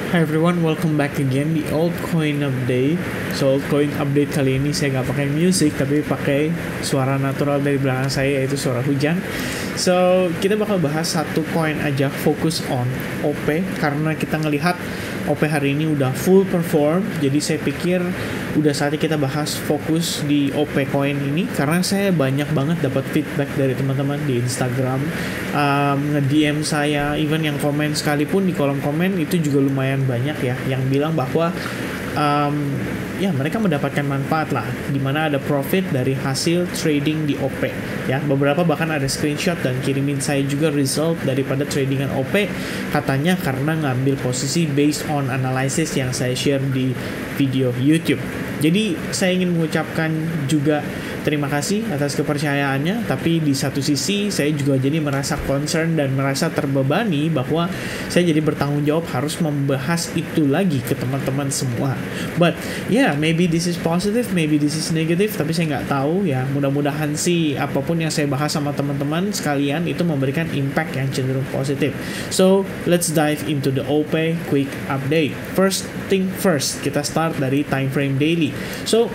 Hi everyone, welcome back again di altcoin update. So altcoin update kali ini saya nggak pakai music tapi pakai suara natural dari belakang saya, yaitu suara hujan. So kita bakal bahas satu coin aja, fokus on OP, karena kita ngelihat OP hari ini udah full perform. Jadi saya pikir udah saatnya kita bahas fokus di OP coin ini, karena saya banyak banget dapat feedback dari teman-teman di Instagram, nge-DM saya, even yang komen sekalipun di kolom komen itu juga lumayan banyak ya yang bilang bahwa ya mereka mendapatkan manfaat lah, dimana ada profit dari hasil trading di OP ya. Beberapa bahkan ada screenshot dan kirimin saya juga result daripada tradingan OP, katanya karena ngambil posisi based on analysis yang saya share di video YouTube. Jadi saya ingin mengucapkan juga terima kasih atas kepercayaannya, tapi di satu sisi saya juga jadi merasa concern dan merasa terbebani bahwa saya jadi bertanggung jawab harus membahas itu lagi ke teman-teman semua. But yeah, maybe this is positive, maybe this is negative, tapi saya nggak tahu ya. Mudah-mudahan sih apapun yang saya bahas sama teman-teman sekalian itu memberikan impact yang cenderung positif. So let's dive into the OP quick update. First thing first, kita start dari time frame daily. So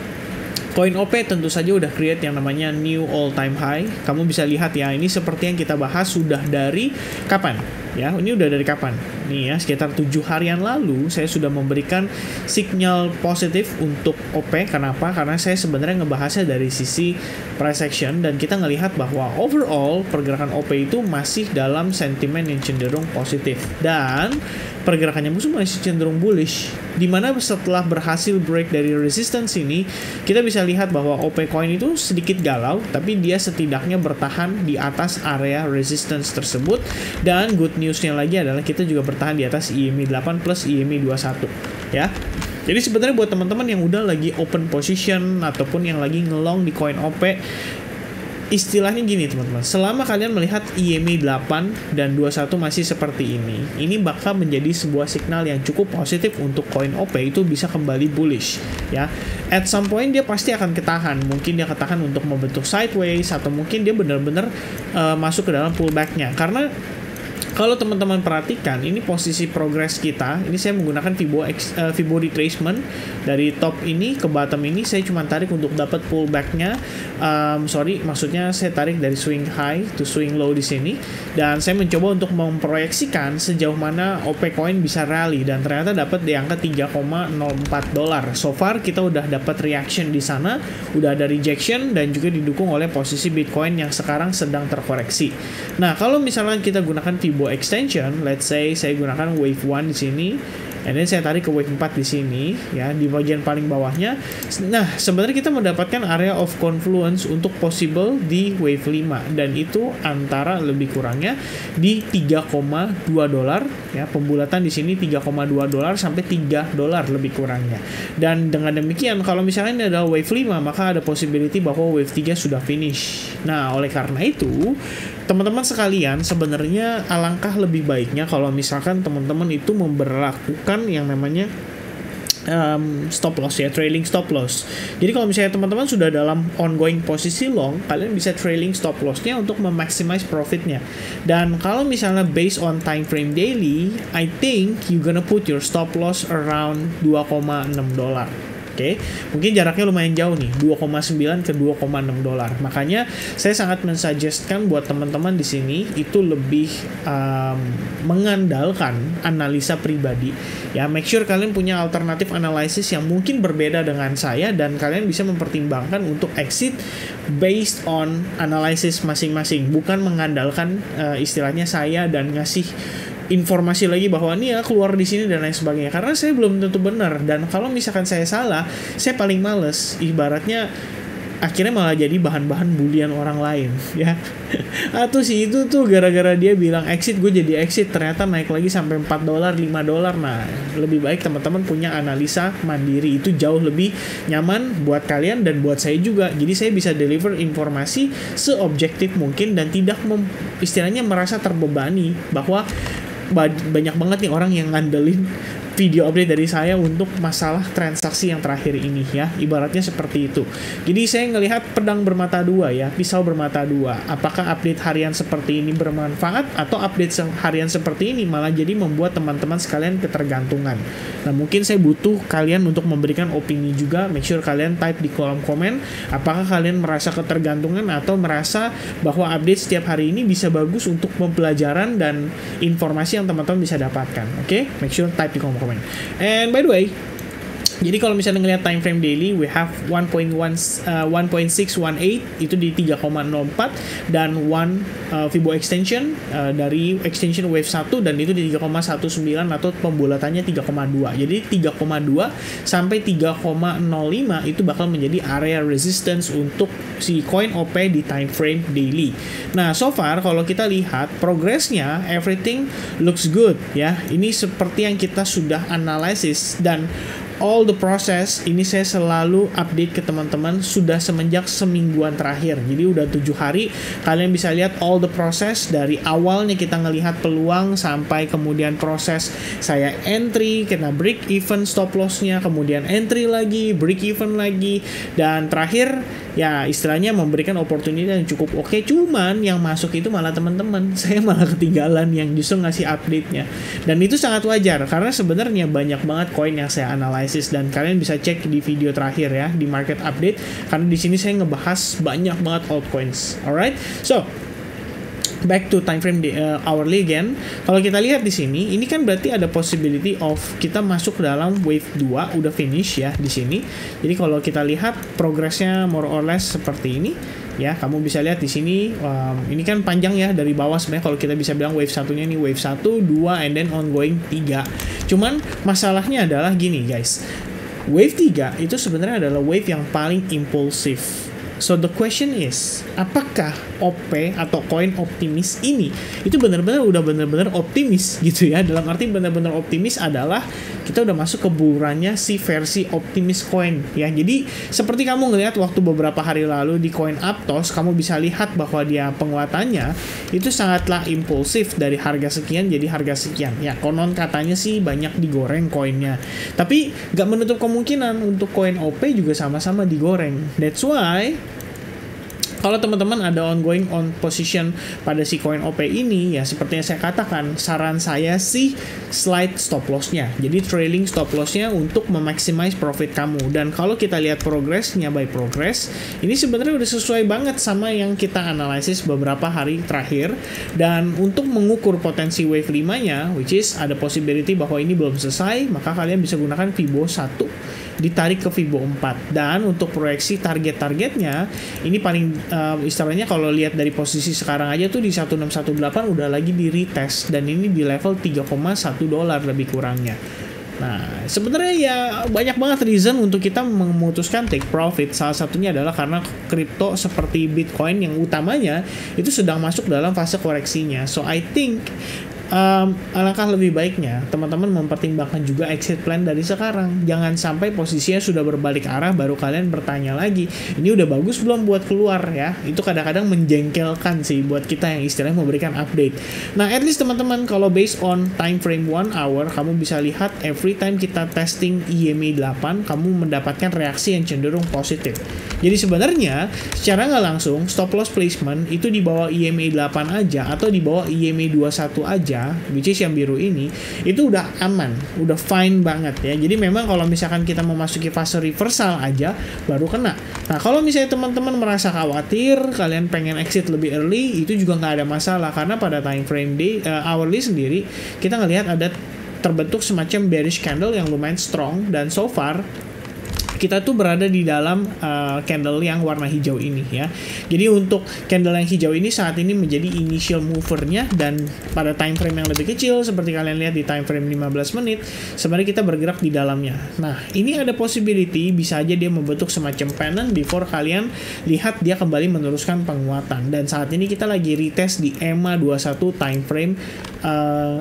koin OP tentu saja udah create yang namanya new all time high. Kamu bisa lihat ya, ini seperti yang kita bahas sudah dari kapan? Ya, ini udah dari kapan? Nih ya, sekitar 7 harian lalu saya sudah memberikan sinyal positif untuk OP. Kenapa? Karena saya sebenarnya ngebahasnya dari sisi price action, dan kita ngelihat bahwa overall pergerakan OP itu masih dalam sentimen yang cenderung positif, dan pergerakannya musuh masih cenderung bullish, dimana setelah berhasil break dari resistance ini, kita bisa lihat bahwa OP coin itu sedikit galau, tapi dia setidaknya bertahan di atas area resistance tersebut. Dan good newsnya lagi adalah kita juga bertahan di atas IMI 8 plus IMI 21 ya. Jadi sebenarnya buat teman-teman yang udah lagi open position ataupun yang lagi ngelong di koin OP, istilahnya gini teman-teman, selama kalian melihat IMI 8 dan 21 masih seperti ini bakal menjadi sebuah signal yang cukup positif untuk koin OP itu bisa kembali bullish ya. At some point dia pasti akan ketahan, mungkin dia ketahan untuk membentuk sideways, atau mungkin dia benar-benar masuk ke dalam pullbacknya. Karena kalau teman-teman perhatikan, ini posisi progress kita, ini saya menggunakan Fibo retracement dari top ini ke bottom ini, saya cuma tarik untuk dapat pullbacknya. Maksudnya saya tarik dari swing high to swing low di sini, dan saya mencoba untuk memproyeksikan sejauh mana OP coin bisa rally, dan ternyata dapat di angka $3.04. So far kita udah dapat reaction di sana, udah ada rejection, dan juga didukung oleh posisi Bitcoin yang sekarang sedang terkoreksi. Nah, kalau misalnya kita gunakan Fibo extension, let's say saya gunakan wave 1 di sini, and then saya tarik ke wave 4 di sini ya, di bagian paling bawahnya. Nah, sebenarnya kita mendapatkan area of confluence untuk possible di wave 5, dan itu antara lebih kurangnya di $3.2 ya. Pembulatan di sini $3.2 sampai $3 lebih kurangnya. Dan dengan demikian, kalau misalnya ini adalah wave 5, maka ada possibility bahwa wave 3 sudah finish. Nah, oleh karena itu teman-teman sekalian, sebenarnya alangkah lebih baiknya kalau misalkan teman-teman itu memberlakukan yang namanya stop loss ya, trailing stop loss. Jadi kalau misalnya teman-teman sudah dalam ongoing posisi long, kalian bisa trailing stop lossnya untuk memaximize profitnya. Dan kalau misalnya based on time frame daily, I think you gonna put your stop loss around $2.6. Oke, mungkin jaraknya lumayan jauh nih, 2,9 ke $2.6. Makanya saya sangat mensuggestkan buat teman-teman di sini itu lebih mengandalkan analisa pribadi. Ya, make sure kalian punya alternatif analisis yang mungkin berbeda dengan saya, dan kalian bisa mempertimbangkan untuk exit based on analysis masing-masing, bukan mengandalkan istilahnya saya dan ngasih informasi lagi bahwa ini ya keluar di sini dan lain sebagainya, karena saya belum tentu benar. Dan kalau misalkan saya salah, saya paling males, ibaratnya akhirnya malah jadi bahan-bahan bulian orang lain ya. Atau si itu tuh gara-gara dia bilang exit, gue jadi exit, ternyata naik lagi sampai $4, $5. Nah, lebih baik teman-teman punya analisa mandiri, itu jauh lebih nyaman buat kalian dan buat saya juga. Jadi saya bisa deliver informasi seobjektif mungkin dan tidak istilahnya merasa terbebani bahwa banyak banget nih orang yang ngandelin video update dari saya untuk masalah transaksi yang terakhir ini ya, ibaratnya seperti itu. Jadi saya ngelihat pedang bermata dua ya, pisau bermata dua. Apakah update harian seperti ini bermanfaat, atau update harian seperti ini malah jadi membuat teman-teman sekalian ketergantungan. Nah, mungkin saya butuh kalian untuk memberikan opini juga. Make sure kalian type di kolom komen, apakah kalian merasa ketergantungan atau merasa bahwa update setiap hari ini bisa bagus untuk pembelajaran dan informasi yang teman-teman bisa dapatkan. Oke? Make sure type di kolom komen. And by the way, jadi kalau misalnya ngelihat time frame daily, we have 1.618 itu di 3,04 dan Fibo extension dari extension wave 1 dan itu di 3,19 atau pembulatannya 3,2. Jadi 3,2 sampai 3,05 itu bakal menjadi area resistance untuk si coin OP di time frame daily. Nah, so far kalau kita lihat progresnya, everything looks good ya. Ini seperti yang kita sudah analisis, dan all the process ini saya selalu update ke teman-teman sudah semenjak semingguan terakhir. Jadi udah 7 hari kalian bisa lihat all the process dari awalnya kita ngelihat peluang sampai kemudian proses saya entry, kena break even stop lossnya, kemudian entry lagi, break even lagi, dan terakhir ya istilahnya memberikan opportunity yang cukup oke. Cuman yang masuk itu malah teman-teman, saya malah ketinggalan yang justru ngasih update-nya. Dan itu sangat wajar karena sebenarnya banyak banget koin yang saya analisis, dan kalian bisa cek di video terakhir ya di market update, karena di sini saya ngebahas banyak banget altcoins. Alright, so back to time frame hourly again. Kalau kita lihat di sini, ini kan berarti ada possibility of kita masuk ke dalam wave 2, udah finish ya di sini. Jadi kalau kita lihat progresnya more or less seperti ini ya, kamu bisa lihat di sini. Ini kan panjang ya dari bawah sebenarnya. Kalau kita bisa bilang wave satunya ini wave 1, 2, and then ongoing 3. Cuman masalahnya adalah gini guys, wave 3 itu sebenarnya adalah wave yang paling impulsif. So the question is, apakah OP atau koin optimis ini itu benar-benar udah benar-benar optimis gitu ya? Dalam arti benar-benar optimis adalah kita udah masuk ke bulannya si versi optimis coin ya. Jadi seperti kamu ngelihat waktu beberapa hari lalu di koin Aptos, kamu bisa lihat bahwa dia penguatannya itu sangatlah impulsif, dari harga sekian jadi harga sekian ya. Konon katanya sih banyak digoreng koinnya, tapi nggak menutup kemungkinan untuk koin OP juga sama-sama digoreng. That's why kalau teman-teman ada ongoing on position pada si coin OP ini ya, seperti yang saya katakan, saran saya sih slide stop loss-nya. Jadi trailing stop loss-nya untuk memaximize profit kamu. Dan kalau kita lihat progressnya by progress, ini sebenarnya udah sesuai banget sama yang kita analisis beberapa hari terakhir. Dan untuk mengukur potensi wave 5-nya, which is ada possibility bahwa ini belum selesai, maka kalian bisa gunakan Fibo 1 ditarik ke Fibo 4. Dan untuk proyeksi target-targetnya, ini paling istilahnya kalau lihat dari posisi sekarang aja tuh di 1618 udah lagi di retest, dan ini di level 3,1 dolar lebih kurangnya. Nah, sebenarnya ya banyak banget reason untuk kita memutuskan take profit. Salah satunya adalah karena kripto seperti Bitcoin yang utamanya itu sedang masuk dalam fase koreksinya. So I think alangkah lebih baiknya teman-teman mempertimbangkan juga exit plan dari sekarang. Jangan sampai posisinya sudah berbalik arah baru kalian bertanya lagi, ini udah bagus belum buat keluar ya. Itu kadang-kadang menjengkelkan sih buat kita yang istilahnya memberikan update. Nah, at least teman-teman kalau based on time frame 1 hour, kamu bisa lihat every time kita testing EMA 8, kamu mendapatkan reaksi yang cenderung positif. Jadi sebenarnya secara nggak langsung stop loss placement itu di bawah EMA 8 aja atau di bawah EMA 21 aja, which is yang biru ini, itu udah aman, udah fine banget ya. Jadi memang kalau misalkan kita memasuki fase reversal aja baru kena. Nah, kalau misalnya teman-teman merasa khawatir, kalian pengen exit lebih early, itu juga nggak ada masalah, karena pada time frame hourly sendiri kita ngelihat ada terbentuk semacam bearish candle yang lumayan strong, dan so far kita tuh berada di dalam candle yang warna hijau ini ya. Jadi untuk candle yang hijau ini saat ini menjadi initial movernya, dan pada time frame yang lebih kecil seperti kalian lihat di time frame 15 menit sebenarnya kita bergerak di dalamnya. Nah, ini ada possibility bisa aja dia membentuk semacam pennant before kalian lihat dia kembali meneruskan penguatan. Dan saat ini kita lagi retest di EMA 21 time frame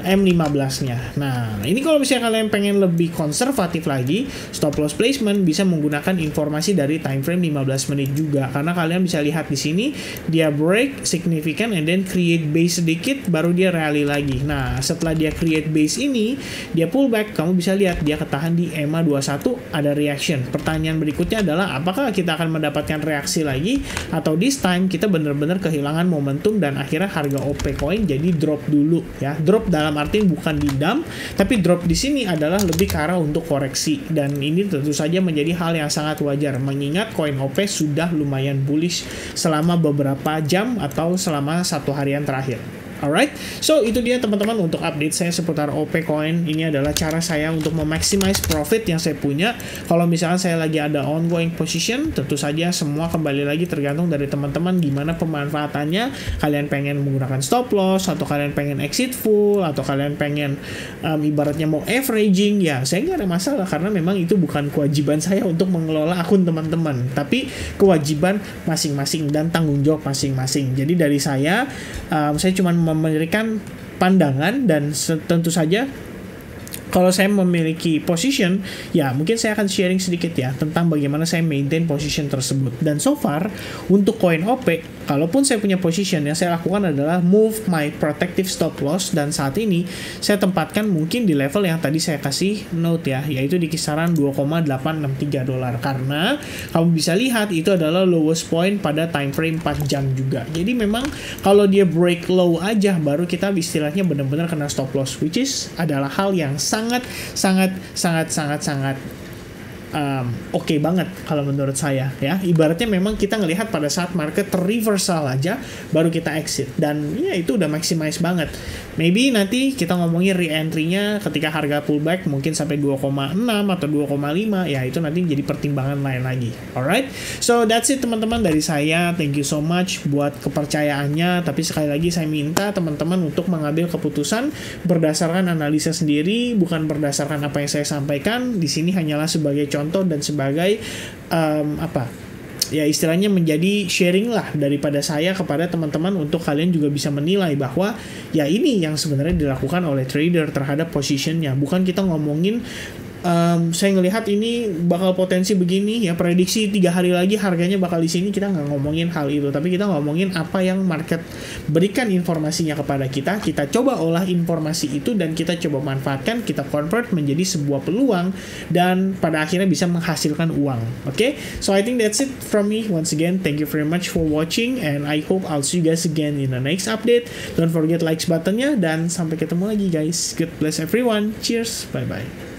M15-nya. Nah, ini kalau misalnya kalian pengen lebih konservatif lagi, stop loss placement bisa menggunakan informasi dari time frame 15 menit juga, karena kalian bisa lihat di sini dia break significant and then create base sedikit baru dia rally lagi. Nah, setelah dia create base ini, dia pullback, kamu bisa lihat dia ketahan di EMA 21, ada reaction. Pertanyaan berikutnya adalah apakah kita akan mendapatkan reaksi lagi atau this time kita benar-benar kehilangan momentum dan akhirnya harga OP coin jadi drop dulu ya. Drop dalam arti bukan di dump, tapi drop di sini adalah lebih ke arah untuk koreksi, dan ini tentu saja menjadi hal yang sangat wajar mengingat koin OP sudah lumayan bullish selama beberapa jam atau selama 1 harian terakhir. Alright, so itu dia teman-teman untuk update saya seputar OP Coin. Ini adalah cara saya untuk memaximize profit yang saya punya. Kalau misalkan saya lagi ada ongoing position, tentu saja semua kembali lagi tergantung dari teman-teman gimana pemanfaatannya. Kalian pengen menggunakan stop loss, atau kalian pengen exit full, atau kalian pengen ibaratnya mau averaging, ya saya nggak ada masalah karena memang itu bukan kewajiban saya untuk mengelola akun teman-teman, tapi kewajiban masing-masing dan tanggung jawab masing-masing. Jadi dari saya cuma memberikan pandangan, dan tentu saja kalau saya memiliki position, ya mungkin saya akan sharing sedikit ya tentang bagaimana saya maintain position tersebut. Dan so far untuk koin OP, kalaupun saya punya position, yang saya lakukan adalah move my protective stop loss, dan saat ini saya tempatkan mungkin di level yang tadi saya kasih note ya, yaitu di kisaran $2,863, karena kamu bisa lihat itu adalah lowest point pada time frame 4 jam juga. Jadi memang kalau dia break low aja baru kita istilahnya benar-benar kena stop loss, which is adalah hal yang sangat oke banget kalau menurut saya ya. Ibaratnya memang kita ngelihat pada saat market reversal aja baru kita exit, dan ya itu udah maximize banget. Maybe nanti kita ngomongin re-entry-nya ketika harga pullback mungkin sampai 2,6 atau 2,5, ya itu nanti jadi pertimbangan lain lagi. Alright, so that's it teman-teman dari saya. Thank you so much buat kepercayaannya, tapi sekali lagi saya minta teman-teman untuk mengambil keputusan berdasarkan analisa sendiri, bukan berdasarkan apa yang saya sampaikan. Di sini hanyalah sebagai contoh dan sebagai ya istilahnya menjadi sharing lah daripada saya kepada teman-teman, untuk kalian juga bisa menilai bahwa ya ini yang sebenarnya dilakukan oleh trader terhadap positionnya. Bukan kita ngomongin saya ngelihat ini bakal potensi begini ya, prediksi 3 hari lagi harganya bakal di sini. Kita nggak ngomongin hal itu, tapi kita ngomongin apa yang market berikan informasinya kepada kita. Kita coba olah informasi itu dan kita coba manfaatkan, kita convert menjadi sebuah peluang, dan pada akhirnya bisa menghasilkan uang. Okay, so I think that's it from me. Once again, thank you very much for watching, and I hope I'll see you guys again in the next update. Don't forget likes buttonnya, dan sampai ketemu lagi guys. God bless everyone. Cheers, bye bye.